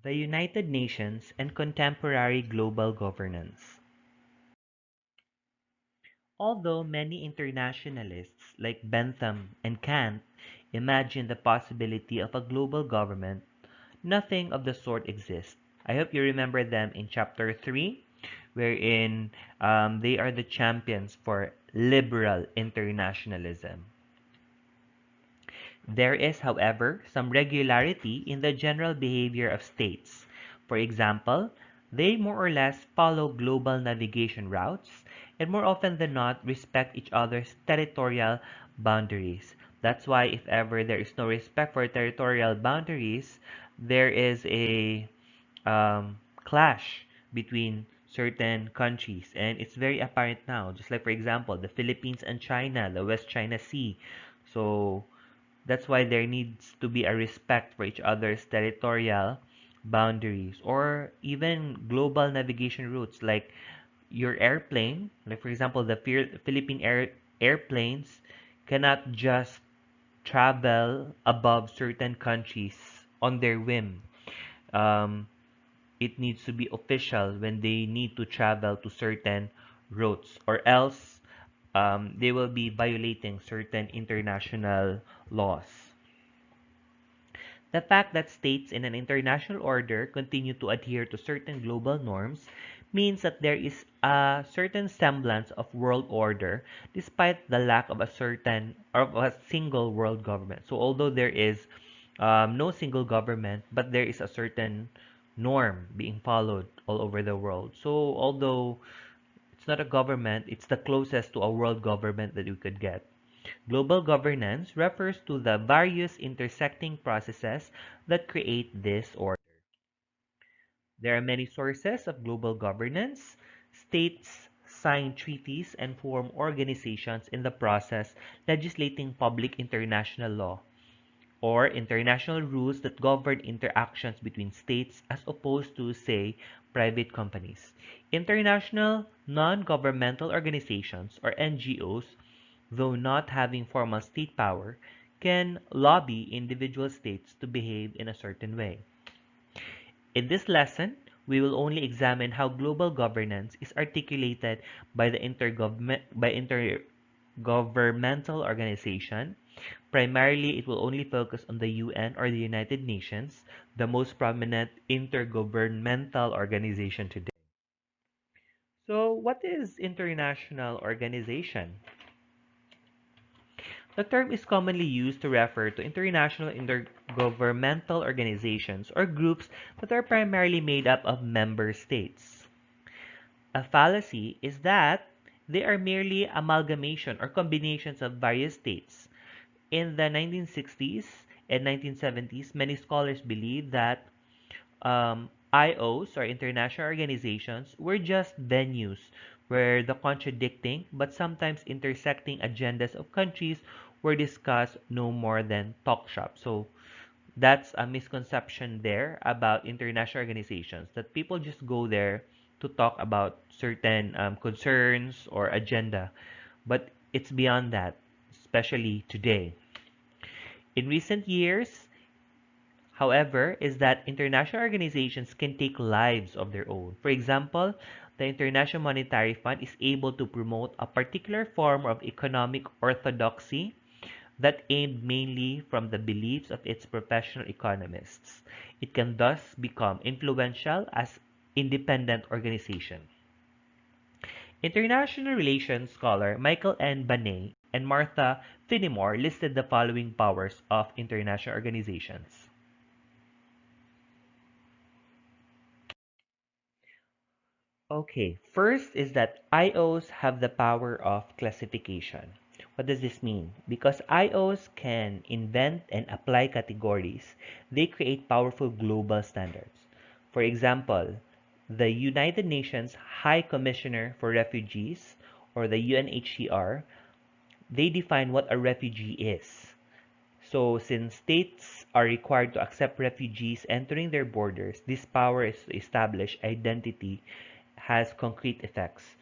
The United Nations and contemporary global governance. Although many internationalists like Bentham and Kant imagine the possibility of a global government, nothing of the sort exists. I hope you remember them in chapter 3, wherein they are the champions for liberal internationalism. There is, however, some regularity in the general behavior of states. For example, they more or less follow global navigation routes and more often than not respect each other's territorial boundaries. That's why if ever there is no respect for territorial boundaries, there is a clash between certain countries, and it's very apparent now, just like for example the Philippines and China, the West China Sea. So that's why there needs to be a respect for each other's territorial boundaries, or even global navigation routes, like your airplane, like for example the Philippine airplanes cannot just travel above certain countries on their whim. um, it needs to be official when they need to travel to certain routes, or else they will be violating certain international laws. The fact that states in an international order continue to adhere to certain global norms means that there is a certain semblance of world order despite the lack of a certain or of a single world government. So although there is no single government, but there is a certain norm being followed all over the world. So although it's not a government, it's the closest to a world government that you could get. Global governance refers to the various intersecting processes that create this order. There are many sources of global governance. States sign treaties and form organizations in the process legislating public international law, or international rules that govern interactions between states as opposed to, say, private companies. International non-governmental organizations, or NGOs, though not having formal state power, can lobby individual states to behave in a certain way. In this lesson, we will only examine how global governance is articulated by the intergovernmental organization. Primarily, it will only focus on the UN, or the United Nations, the most prominent intergovernmental organization today. So, what is international organization? The term is commonly used to refer to international intergovernmental organizations or groups that are primarily made up of member states. A fallacy is that they are merely amalgamation or combinations of various states. In the 1960s and 1970s, many scholars believed that IOs, or international organizations, were just venues where the contradicting but sometimes intersecting agendas of countries were discussed, no more than talk shop. So that's a misconception there about international organizations, that people just go there to talk about certain concerns or agenda, but it's beyond that, especially today. In recent years, however, is that international organizations can take lives of their own. For example, the International Monetary Fund is able to promote a particular form of economic orthodoxy that aimed mainly from the beliefs of its professional economists. It can thus become influential as independent organization. International relations scholar Michael N. Banay and Martha Finnemore listed the following powers of international organizations. Okay, first is that IOs have the power of classification. What does this mean? Because IOs can invent and apply categories, they create powerful global standards. For example, the United Nations High Commissioner for Refugees, or the UNHCR, they define what a refugee is. So, since states are required to accept refugees entering their borders, this power is to establish identity has concrete effects.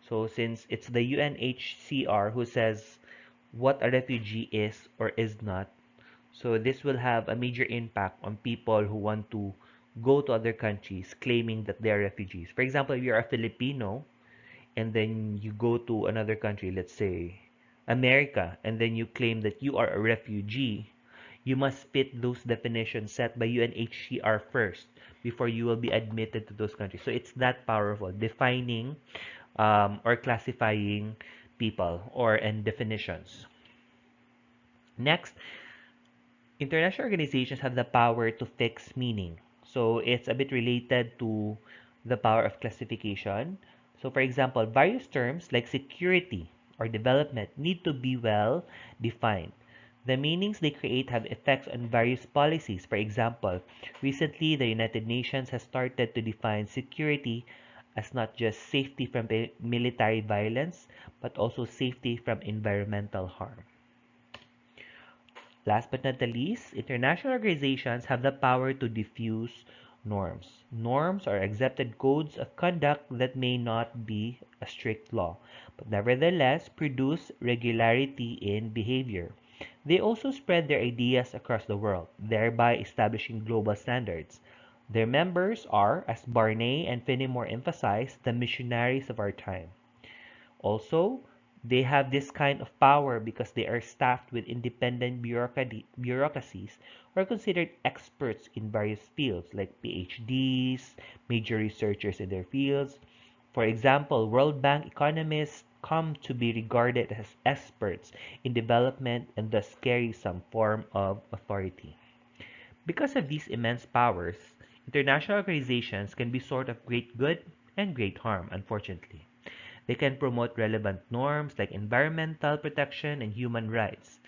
So, since it's the UNHCR who says what a refugee is or is not, so this will have a major impact on people who want to go to other countries claiming that they are refugees. For example, if you're a Filipino and then you go to another country, let's say America, and then you claim that you are a refugee, you must fit those definitions set by UNHCR first before you will be admitted to those countries. So it's that powerful, defining or classifying people or and definitions. Next, international organizations have the power to fix meaning. So it's a bit related to the power of classification. So for example, various terms like security or development need to be well defined. The meanings they create have effects on various policies. For example, recently the United Nations has started to define security as not just safety from military violence, but also safety from environmental harm. Last but not the least, international organizations have the power to diffuse norms. Norms are accepted codes of conduct that may not be a strict law, but nevertheless produce regularity in behavior. They also spread their ideas across the world, thereby establishing global standards. Their members are, as Barney and Fenimore emphasized, the missionaries of our time. Also, they have this kind of power because they are staffed with independent bureaucracies who are considered experts in various fields like PhDs, major researchers in their fields. For example, World Bank economists come to be regarded as experts in development and thus carry some form of authority. Because of these immense powers, international organizations can be sort of great good and great harm, unfortunately. They can promote relevant norms like environmental protection and human rights.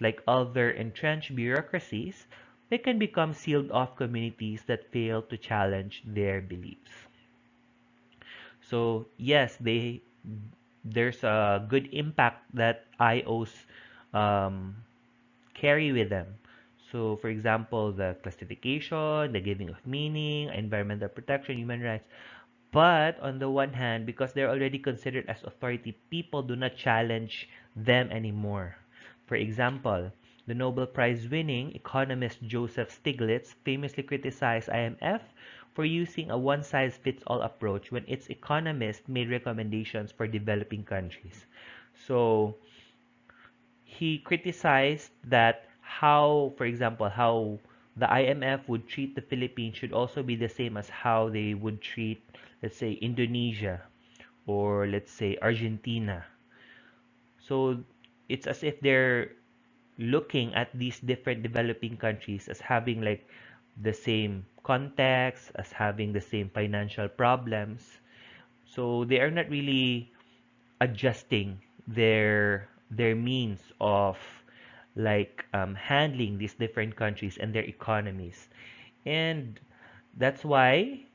Like other entrenched bureaucracies, they can become sealed off communities that fail to challenge their beliefs. So, yes, there's a good impact that IOs um, carry with them. So, for example, the classification, the giving of meaning, environmental protection, human rights. But on the one hand, because they're already considered as authority, people do not challenge them anymore. For example, the Nobel Prize winning economist Joseph Stiglitz famously criticized IMF for using a one size fits all approach when its economists made recommendations for developing countries. So he criticized that how, for example, how the IMF would treat the Philippines should also be the same as how they would treat, let's say, Indonesia or let's say Argentina. So it's as if they're looking at these different developing countries as having like the same context, as having the same financial problems. So they are not really adjusting their means of like handling these different countries and their economies. And that's why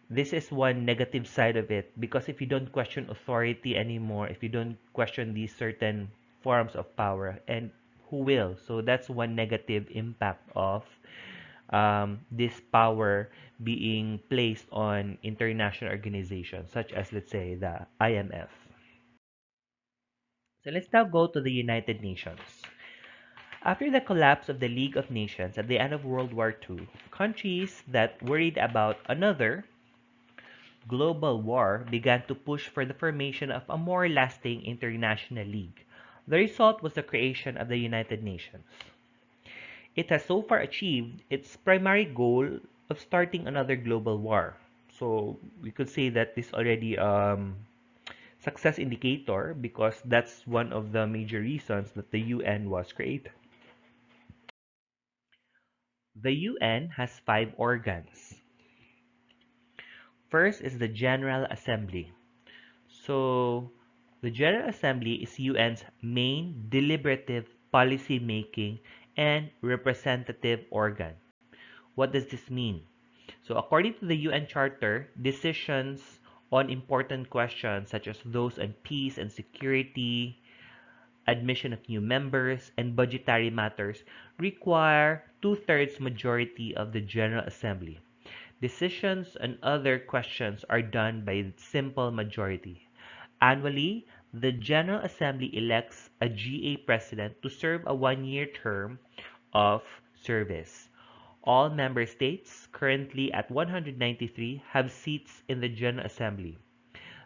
this is one negative side of it, because if you don't question authority anymore, if you don't question these certain forms of power, and who will? So that's one negative impact of this power being placed on international organizations such as, let's say, the IMF. So let's now go to the United Nations. After the collapse of the League of Nations at the end of World War II, countries that worried about another global war began to push for the formation of a more lasting international league. The result was the creation of the United Nations. It has so far achieved its primary goal of starting another global war. So we could say that this already success indicator because that's one of the major reasons that the UN was created. The UN has five organs. First is the General Assembly. So, the General Assembly is UN's main deliberative policy making and representative organ. What does this mean? So, according to the UN Charter, decisions on important questions such as those on peace and security, admission of new members, and budgetary matters require two-thirds majority of the General Assembly. Decisions on other questions are done by simple majority. Annually, the General Assembly elects a GA president to serve a one-year term of service. All member states, currently at 193, have seats in the General Assembly.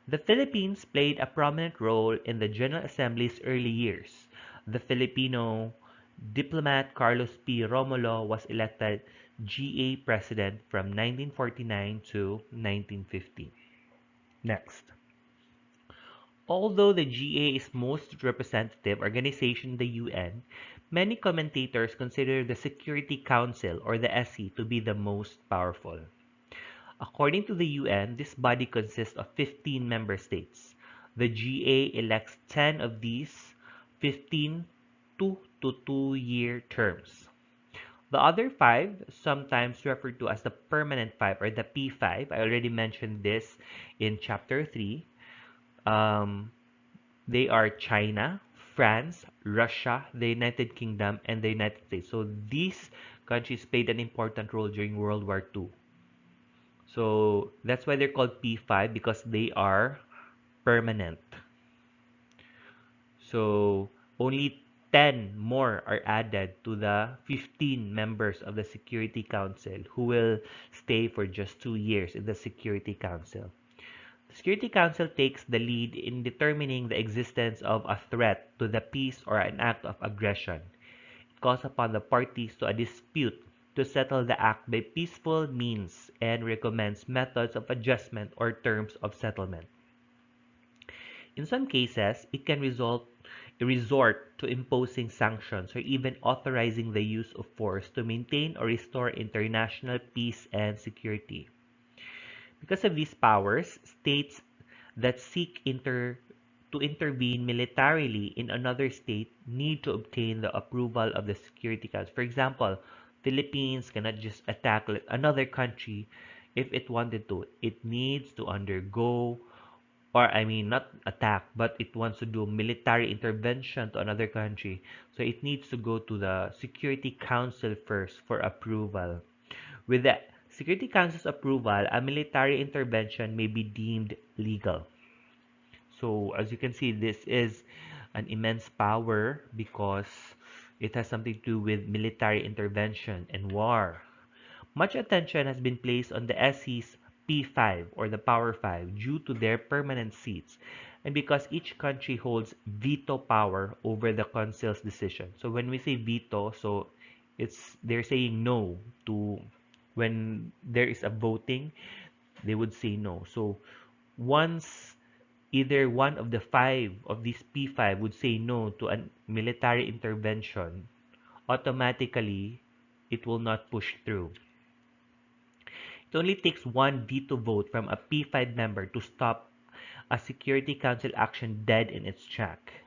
The Philippines played a prominent role in the General Assembly's early years. The Filipino diplomat Carlos P. Romulo was elected GA president from 1949 to 1950. Next. Although the GA is most representative organization in the UN, many commentators consider the Security Council or the SC to be the most powerful. According to the UN, this body consists of 15 member states. The GA elects 10 of these 15 to 2-year terms. The other five, sometimes referred to as the permanent five or the P5, I already mentioned this in chapter 3. Um, they are China, France, Russia, the United Kingdom, and the United States. So these countries played an important role during World War II. So that's why they're called P5 because they are permanent. So only 10 more are added to the 15 members of the Security Council who will stay for just 2 years in the Security Council. The Security Council takes the lead in determining the existence of a threat to the peace or an act of aggression. It calls upon the parties to a dispute to settle the act by peaceful means and recommends methods of adjustment or terms of settlement. In some cases, it can resort to imposing sanctions or even authorizing the use of force to maintain or restore international peace and security. Because of these powers, states that seek to intervene militarily in another state need to obtain the approval of the Security Council. For example, Philippines cannot just attack another country if it wanted to. It needs to undergo, or I mean, not attack, but it wants to do military intervention to another country. So it needs to go to the Security Council first for approval. With the Security Council's approval, a military intervention may be deemed legal. So as you can see, this is an immense power because it has something to do with military intervention and war. Much attention has been placed on the SC's P5 or the Power 5 due to their permanent seats and because each country holds veto power over the Council's decision. So when we say veto, so they're saying no to when there is a voting, they would say no. So once either one of the five of these P5 would say no to a military intervention, automatically it will not push through. It only takes one veto vote from a P5 member to stop a Security Council action dead in its track.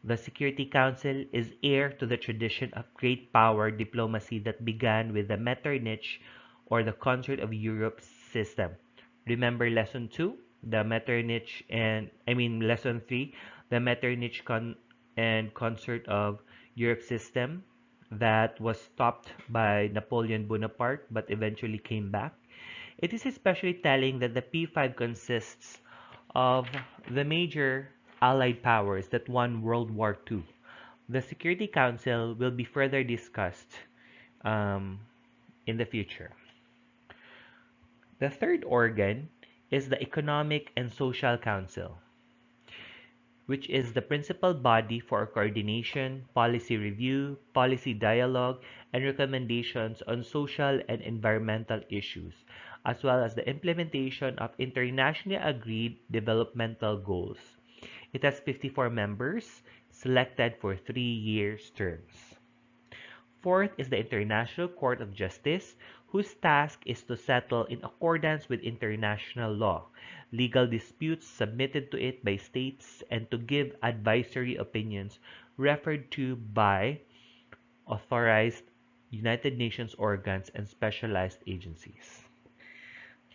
The Security Council is heir to the tradition of great power diplomacy that began with the Metternich or the Concert of Europe system. Remember lesson 2, the Metternich and lesson 3, the Metternich and Concert of Europe system that was stopped by Napoleon Bonaparte but eventually came back. It is especially telling that the P5 consists of the major Allied powers that won World War II. The Security Council will be further discussed in the future. The third organ is the Economic and Social Council, which is the principal body for coordination, policy review, policy dialogue, and recommendations on social and environmental issues, as well as the implementation of internationally agreed developmental goals. It has 54 members, selected for 3-year terms. Fourth is the International Court of Justice, whose task is to settle in accordance with international law, legal disputes submitted to it by states, and to give advisory opinions referred to by authorized United Nations organs and specialized agencies.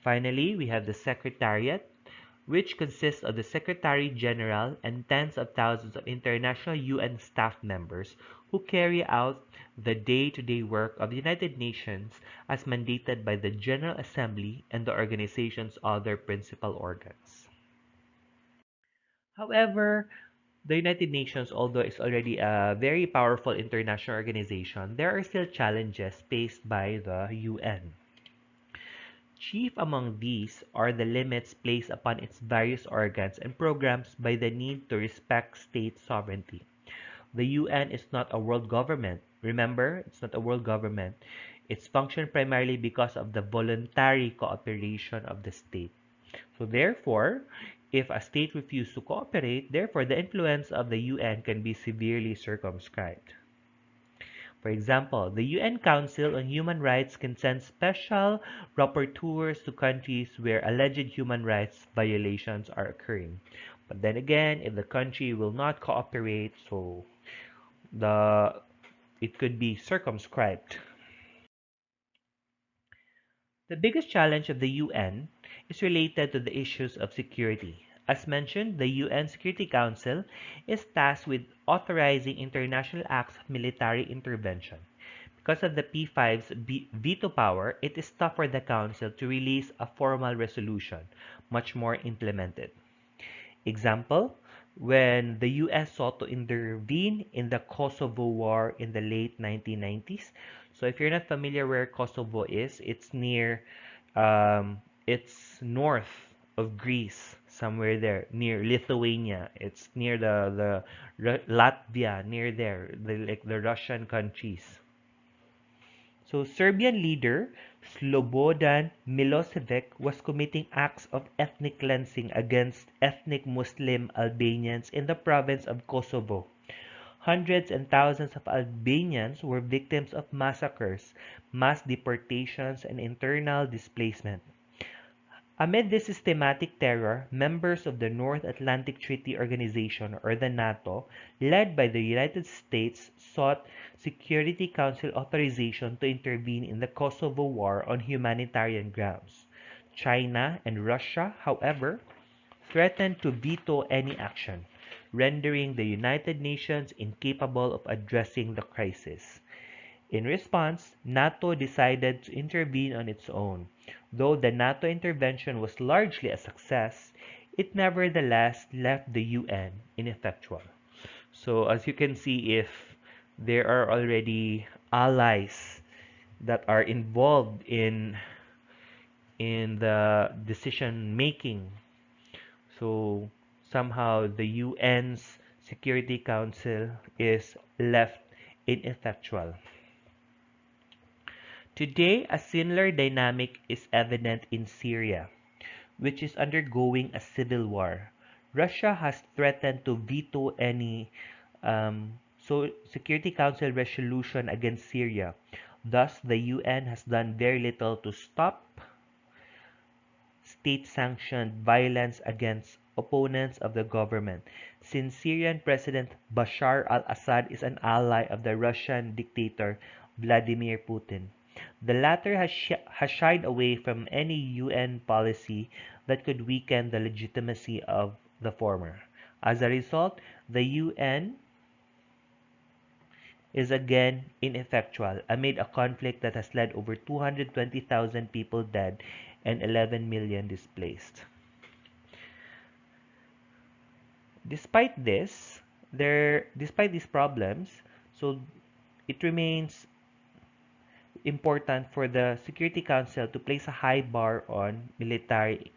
Finally, we have the Secretariat, which consists of the Secretary General and tens of thousands of international UN staff members who carry out the day-to-day work of the United Nations as mandated by the General Assembly and the organization's other principal organs. However, The United Nations, although is already a very powerful international organization, there are still challenges faced by the UN. Chief among these are the limits placed upon its various organs and programs by the need to respect state sovereignty. The UN is not a world government. Remember, it's not a world government. It's functioned primarily because of the voluntary cooperation of the state. So therefore, if a state refuses to cooperate, therefore the influence of the UN can be severely circumscribed. For example, the UN Council on Human Rights can send special rapporteurs to countries where alleged human rights violations are occurring. But then again, if the country will not cooperate, so the it could be circumscribed. The biggest challenge of the UN is related to the issues of security. As mentioned, the UN Security Council is tasked with authorizing international acts of military intervention. Because of the P5's veto power, it is tough for the Council to release a formal resolution, much more implemented. Example, when the US sought to intervene in the Kosovo War in the late 1990s. So if you're not familiar where Kosovo is, it's north of Greece, somewhere there, near Lithuania. It's near the Latvia, near there, like the Russian countries. So Serbian leader Slobodan Milosevic was committing acts of ethnic cleansing against ethnic Muslim Albanians in the province of Kosovo. Hundreds and thousands of Albanians were victims of massacres, mass deportations, and internal displacement. Amid this systematic terror, members of the North Atlantic Treaty Organization, or the NATO, led by the United States, sought Security Council authorization to intervene in the Kosovo War on humanitarian grounds. China and Russia, however, threatened to veto any action, rendering the United Nations incapable of addressing the crisis. In response, NATO decided to intervene on its own. Though the NATO intervention was largely a success, it nevertheless left the UN ineffectual. So as you can see, if there are already allies that are involved in the decision making, so somehow the UN's Security Council is left ineffectual. Today, a similar dynamic is evident in Syria, which is undergoing a civil war. Russia has threatened to veto any Security Council resolution against Syria. Thus, the UN has done very little to stop state-sanctioned violence against opponents of the government, since Syrian President Bashar al-Assad is an ally of the Russian dictator Vladimir Putin. The latter has shied away from any UN policy that could weaken the legitimacy of the former. As a result, the UN is again ineffectual amid a conflict that has led over 220,000 people dead and 11 million displaced. Despite this, despite these problems, so it remains important for the Security Council to place a high bar on military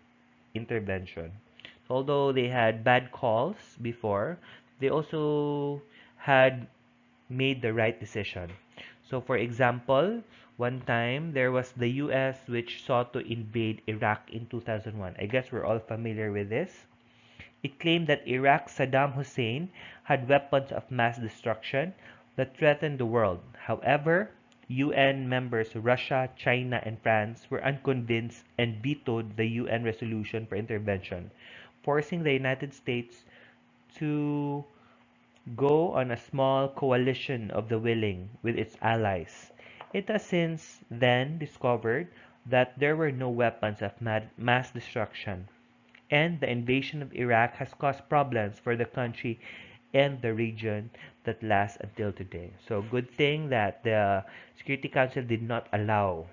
intervention. So although they had bad calls before, they also had made the right decision. So for example, one time there was the US which sought to invade Iraq in 2001. I guess we're all familiar with this. It claimed that Iraq's Saddam Hussein had weapons of mass destruction that threatened the world. However, UN members Russia, China, and France were unconvinced and vetoed the UN resolution for intervention, forcing the United States to go on a small coalition of the willing with its allies. It has since then discovered that there were no weapons of mass destruction, and the invasion of Iraq has caused problems for the country and the region that lasts until today. So good thing that the Security Council did not allow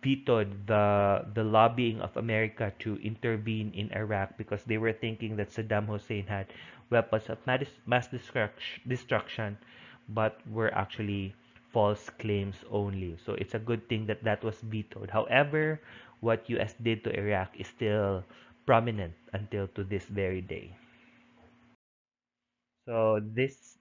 vetoed the lobbying of America to intervene in Iraq because they were thinking that Saddam Hussein had weapons of mass destruction, but were actually false claims only. So it's a good thing that that was vetoed. However, what US did to Iraq is still prominent until to this very day. So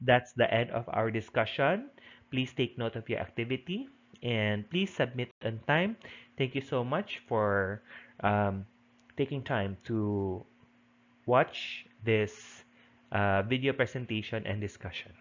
that's the end of our discussion. Please take note of your activity and please submit on time. Thank you so much for um, taking time to watch this video presentation and discussion.